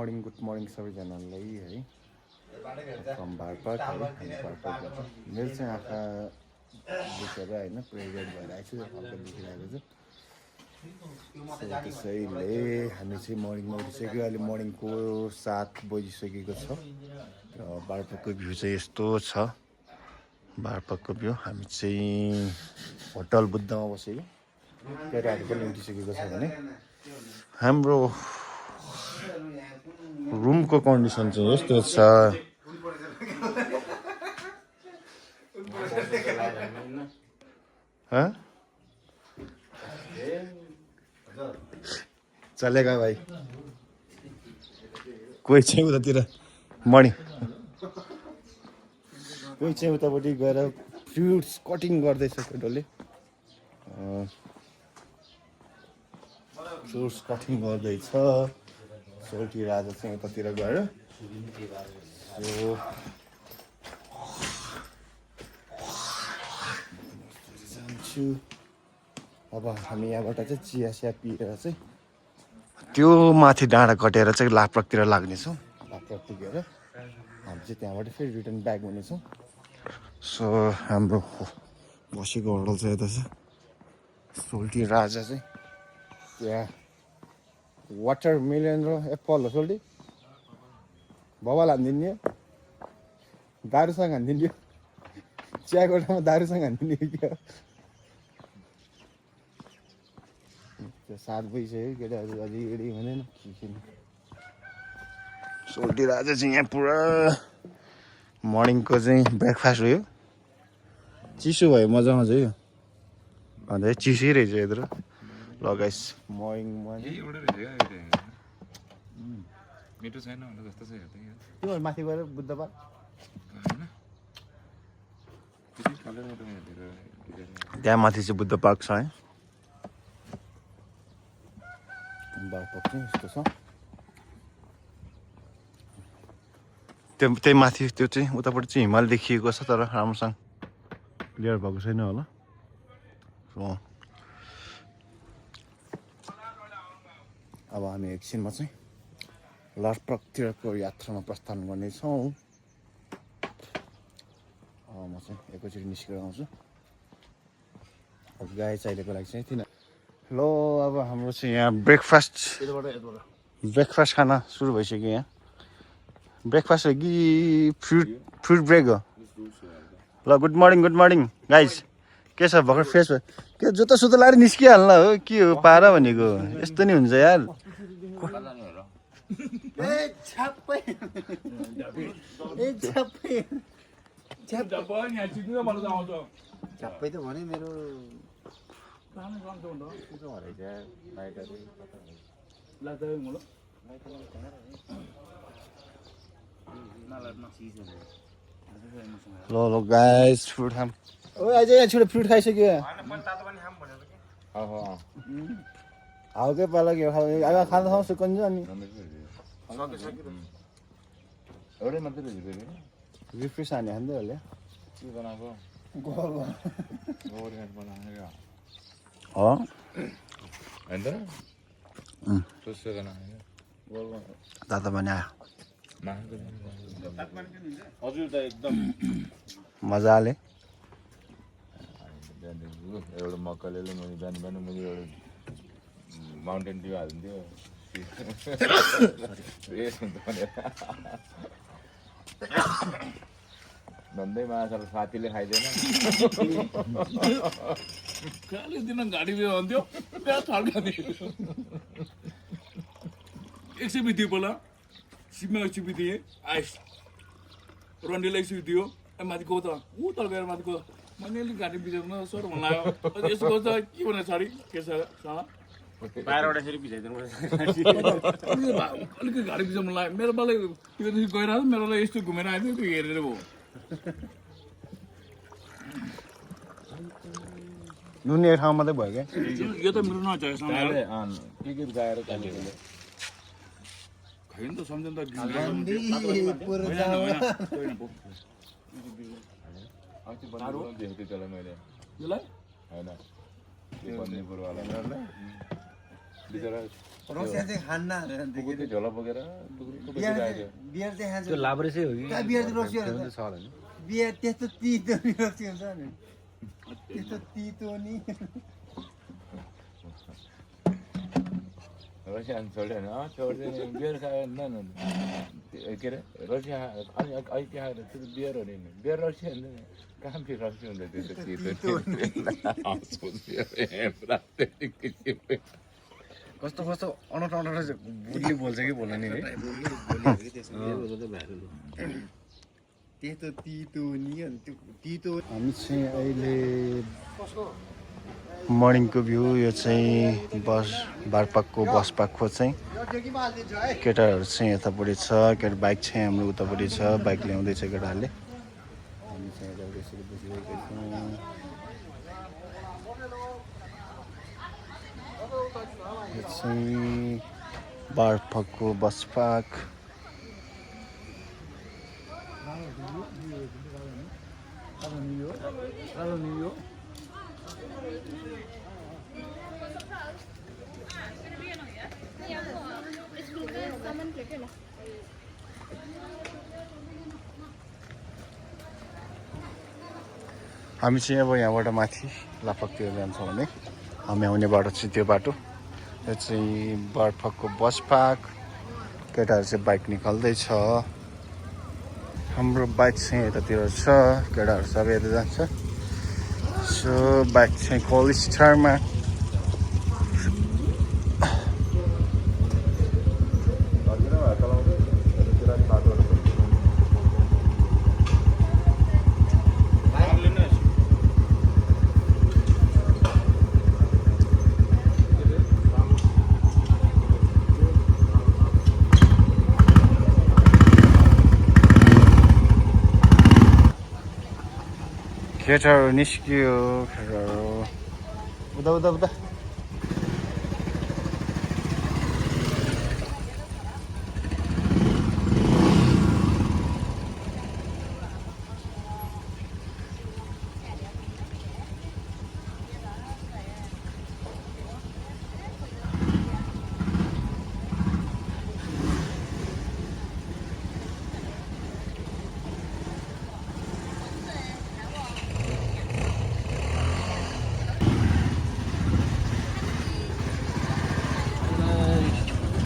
Good morning सबैजनालाई है from बारपाक है बारपाक मेरो चाहिँ आँखा दुखेर होइन प्रेग्नेन्ट भएर आएको छु हल्का दुखिरहेको छु त्यसैले हामी चाहिँ मर्निङमा उठिसक्यो अहिले मर्निङको 7 बजिसकेको छ र बारपाकको भ्यू चाहिँ यस्तो छ बारपाकको भ्यू हामी चाहिँ होटल बुद्धमा बसेको केटाहरू पनि उठिसकेको छ भने हाम्रो रुमको कन्डिसन चाहिँ यस्तो छ चलेगा भाइ कोही चाहिँ उतातिर मर्निङ कोही चाहिँ उतापट्टि गएर फ्रुट्स कटिङ गर्दैछ केटोले फ्रुट्स कटिङ गर्दैछ सोल्टी राजा चाहिँ उतातिर गएर जान्छु अब हामी यहाँबाट चाहिँ चिया पिएर चाहिँ त्यो माथि डाँडा कटेर चाहिँ लाप्रकतिर लाग्नेछौँ लाप्रकतिर गएर हामी चाहिँ त्यहाँबाट फेरि रिटर्न ब्याक हुनेछौँ सो हाम्रो बसेको होटल चाहिँ यता छ सोल्टी राजा चाहिँ त्यहाँ वाटरमेलन र एप्पल हो सोल्टी बबाल हानिदिने दारूसँग हानिदिने चियाकोटामा दारूसँग हानिदिने क्या त्यो 7 बजिसक्यो केटाहरू अझै रेडी हुँदैन सोल्टी राजा चाहिँ यहाँ पुरा मर्निङको चाहिँ ब्रेकफास्ट हो यो चिसो भयो मजा आउँछ यो अन्त चिसै रहेछ यत्रो ल गाइस मर्निङमा मिठो छैन होला जस्तो छ त्यो माथि गएर बुद्ध पार्क त्यहाँ माथि चाहिँ बुद्ध पार्क छ है बारपाक चाहिँ यस्तो छ त्यही माथि त्यो चाहिँ उतापट्टि चाहिँ हिमाल देखिएको छ तर राम्रोसँग क्लियर भएको छैन होला अब हामी एकछिनमा चाहिँ लारप्रकतिरको यात्रामा प्रस्थान गर्नेछौँ म चाहिँ एकैचोटि निस्केर आउँछु अब गाई चाहिएको लागि चाहिँ तिन ल अब हाम्रो चाहिँ यहाँ ब्रेकफास्ट खाना सुरु भइसक्यो यहाँ ब्रेकफास्ट हो कि फ्रुट ब्रेक हो ल गुड मर्निङ गाइज के छ भर्खर फ्रेस भयो के जुत्ता सुत्ता लाएर निस्किहाल्न हो के हो पारा भनेको यस्तो नि हुन्छ यार छाप्पै त भने मेरो ल गाइस फ्रुट खाम ओ अझै यहाँ छोटो फ्रुट खाइसक्यो हाउकै पाला के अब खाना खाउँ सुकन्छ अनि एउटै मात्रै रहेछ फेरि रिफ्रेस हाने खाँदै होला के बनाएको गोबर घाट बनाएको हो होइन त सोचेको दादा पनि आयो हजुर त एकदम मजाले एउटा मक्काले मैले बिहान मैले एउटा माउन्टेन ड्यू हालिदिन्थ्यो भन्दै माछा साथीले खाइदिएन दिन गाडी लिएर आउँथ्यो त्यहाँ थर्कादियो 100 बित्यो पहिला सिपमा 100 बित्यो आइस रन्डीलाई 100 दियो माथि गयो त ऊ तल गएर माथि गयो मैले अलिक गाडी बिचाउनु सर भन्नु लाग्यो यसो गर्छ के भने सरी के छ साला 12वटा फेरि बिचाइदिनु अलिकति गाडी बिचाउनु लाग्यो मेरो पाले त्योदेखि गइरहेको मेरो लागि यस्तो घुमेर आइदियो त्यो हेरेर भयो नुने ठाउँ मात्रै भयो क्या यो त मेरो नचाहिँसँग के गाएर काटेको खैन त सम्झनु त देखेको त्यसलाई मैले यसलाई होइन त्यो बन्दीपुरवाला बिचरा रसिया चाहिँ खान्न कुकुरले झोला बोकेर टुक्रुटुक्रु बसिरहेको बियर चाहिँ खान्छ त्यो लाब्रेसै हो कि कहाँ बियर चाहिँ रसिया त्यो पनि छ होला नि बियर त्यस्तो तितो नि रसिया हुन्छ नि त्यस्तो तितो नि रसिया छोड्दैन छोड्दैन बियर खायो न के अरे रसिया अनि अहिले के खाएर त्यो बियर हो नि बियर रसिया हुन्छ नि कहाँ बियर रसिया हुन्छ त्यो चितो कस्तो कस्तो अनौठो अनौठो बोली बोल्छ कि बोल्न नि है त्यस्तो तितो नि अनि त्यो तितो हामी चाहिँ अहिले मर्निङको भ्यू यो चाहिँ बारपाकको बस पार्कको चाहिँ केटाहरू चाहिँ यतापट्टि छ केटा बाइक चाहिँ हाम्रो उतापट्टि छ बाइक ल्याउँदैछ केटाहरूले हामी चाहिँ यतापट्टि यसरी बसिरहेका छौँ यो चाहिँ बारपाकको बस पार्क हामी चाहिँ अब यहाँबाट माथि लापाकतिर जान्छौँ भने हामी आउने बाटो चाहिँ त्यो बाटो यो चाहिँ बारपाकको बस पार्क केटाहरू चाहिँ बाइक निकाल्दैछ हाम्रो बाइक चाहिँ यतातिर छ केटाहरू सबै यता जान्छ सो बाइक चाहिँ कोल्ड स्टारमा केटाहरू निस्कियो केटाहरू उता उता उता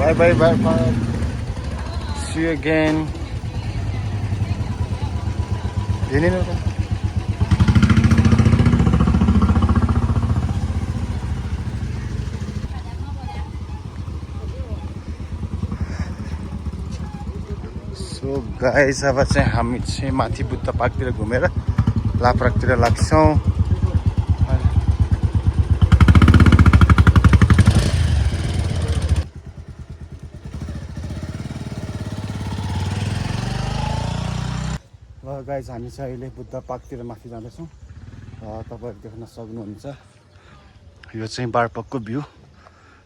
Bye bye bye bye. See you again. Ini nih kan. So guys, अब चाहिँ हामी चाहिँ माथि बुद्ध पार्कतिर घुमेर लाप्राकतिर लाग्छौँ गाइज हामी चाहिँ अहिले बुद्ध पार्कतिर माथि जाँदैछौँ तपाईँहरू देख्न सक्नुहुन्छ यो चाहिँ बारपाकको भ्यू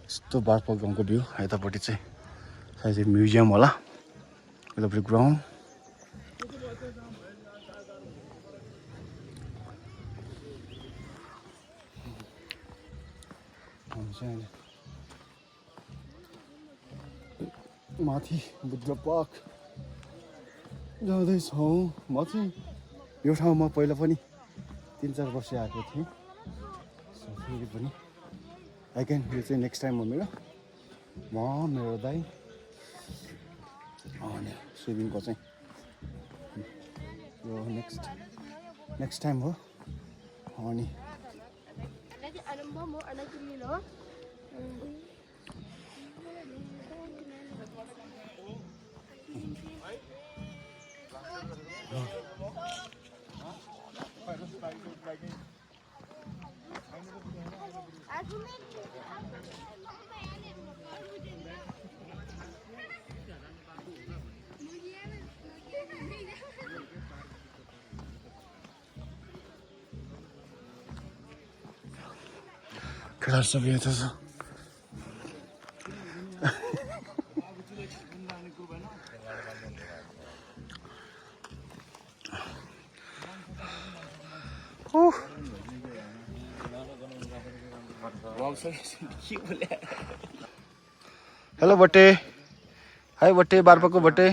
यस्तो बारपाक गाउँको भ्यू यतापट्टि चाहिँ सायद म्युजियम होला यतापट्टि ग्राउन्ड हामी चाहिँ माथि बुद्ध पार्क जाँदैछौँ म चाहिँ यो ठाउँमा पहिला पनि 3-4 वर्ष आएको थिएँ फेरि पनि अगेन यो चाहिँ नेक्स्ट टाइम हो मेरो दाइ अनि स्विमिङको चाहिँ यो नेक्स्ट टाइम हो अनि केटाहरू सबै यता छ के बोले हेलो बटे हाई बटे बारपाको बटे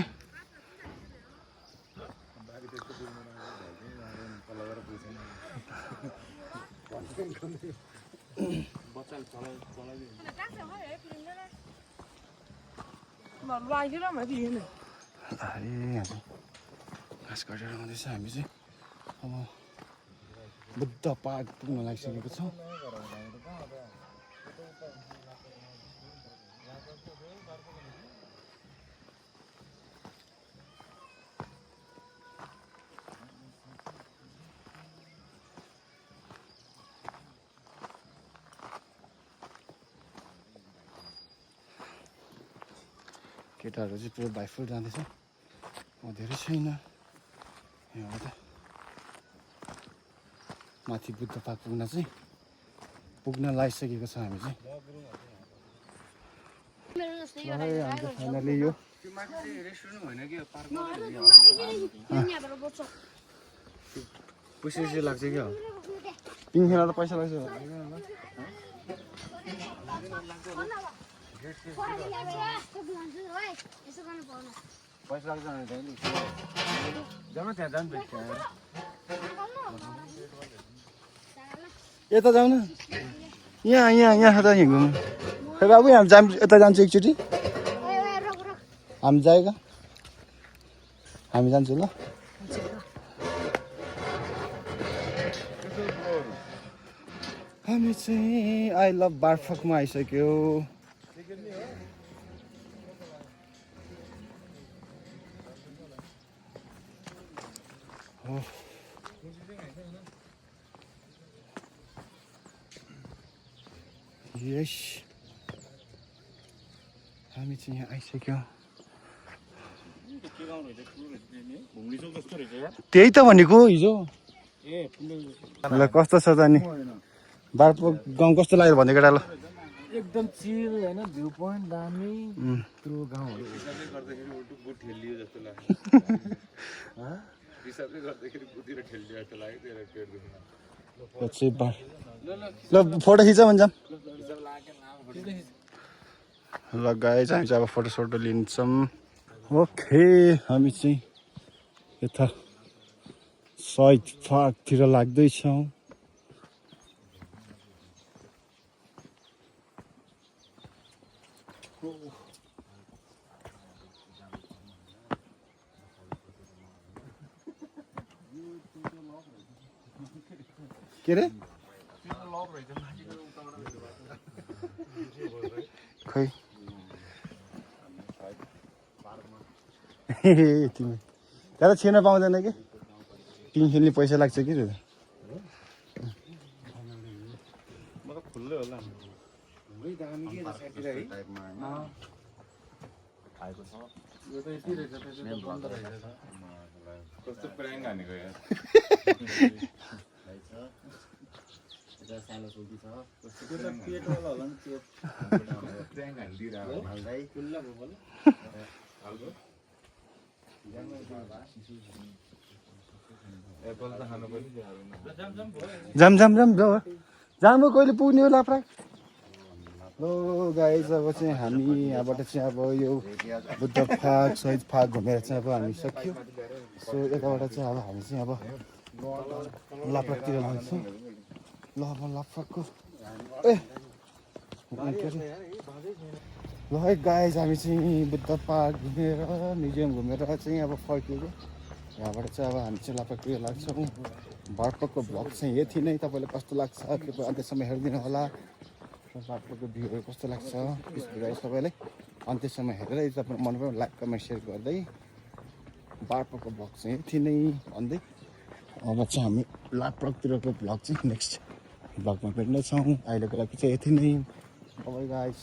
घाँस काटेर आउँदैछ हामी चाहिँ अब बुद्ध पार्क पुग्न लागिसकेको छौँ केटाहरू चाहिँ पुरो बाइफुट जाँदैछ धेरै छैन यहाँबाट माथि बुद्ध पार्क पुग्न लागिसकेको छ हामी चाहिँ फाइनली यो पैसा लाग्छ क्या पिङ खेल्न त पैसा लाग्छ पैसा लाग्छ जानु त्यहाँ जानु यता जाउँ न यहाँ यहाँ यहाँ त यहाँ घुम्नु खै बाबु हामी यता जान्छु एकचोटि हामी जाएगा हामी जान्छु ल हामी चाहिँ आई लभ बारफकमा आइसक्यो यस हामी चाहिँ यहाँ आइसक्यो त्यही त भनेको हिजो ल कस्तो छ त नि बारपोक गाउँ कस्तो लाग्यो भने केटा ल एकदम चिल होइन भ्यू पोइन्ट दामी त्यो गाउँहरू ल फोटो खिच भन्छ ल गाइज हामी चाहिँ अब फोटो लिन्छौँ ओके हामी चाहिँ यता सहिद पार्कतिर लाग्दैछौँ के रे खै तिमी त्यहाँ त छिर्न पाउँदैन कि टिम खेल्ने पैसा लाग्छ कि त्यो कस्तो प्र्याङ हानेको यार सानो सोकी छ प्र्याङ हानिदिइरहेको एप्पल त खानु पनि जाम जाम कहिले पुग्ने होला प्राय लो गाइज अब चाहिँ हामी यहाँबाट चाहिँ अब यो बुद्ध पार्क शहीद पार्क घुमेर चाहिँ अब हामी सक्यो सो यताबाट चाहिँ अब हामी चाहिँ अब लाप्राकतिर लाग्छौँ ल अब लाप्राकको ए ल है गाइज हामी चाहिँ बुद्ध पार्क घुमेर म्युजियम घुमेर चाहिँ अब फर्कियो यहाँबाट चाहिँ अब हामी चाहिँ लाप्राकतिर लाग्छौँ बारपाको भ्लग चाहिँ यति नै तपाईँलाई कस्तो लाग्छ त्यो अन्त्यसम्म हेरिदिनु होला बारपाको भ्यूहरू कस्तो लाग्छ त्यस भिडियो सबैलाई अन्त्यसम्म हेरेर तपाईँ मनपर्यो लाइक कमेन्ट सेयर गर्दै बारपाको भ्लग चाहिँ यति नै भन्दै अब चाहिँ हामी लाप्राकतिरको भ्लग चाहिँ नेक्स्ट भ्लगमा भेट्नेछौँ अहिलेको लागि चाहिँ यति नै बाइ गाइस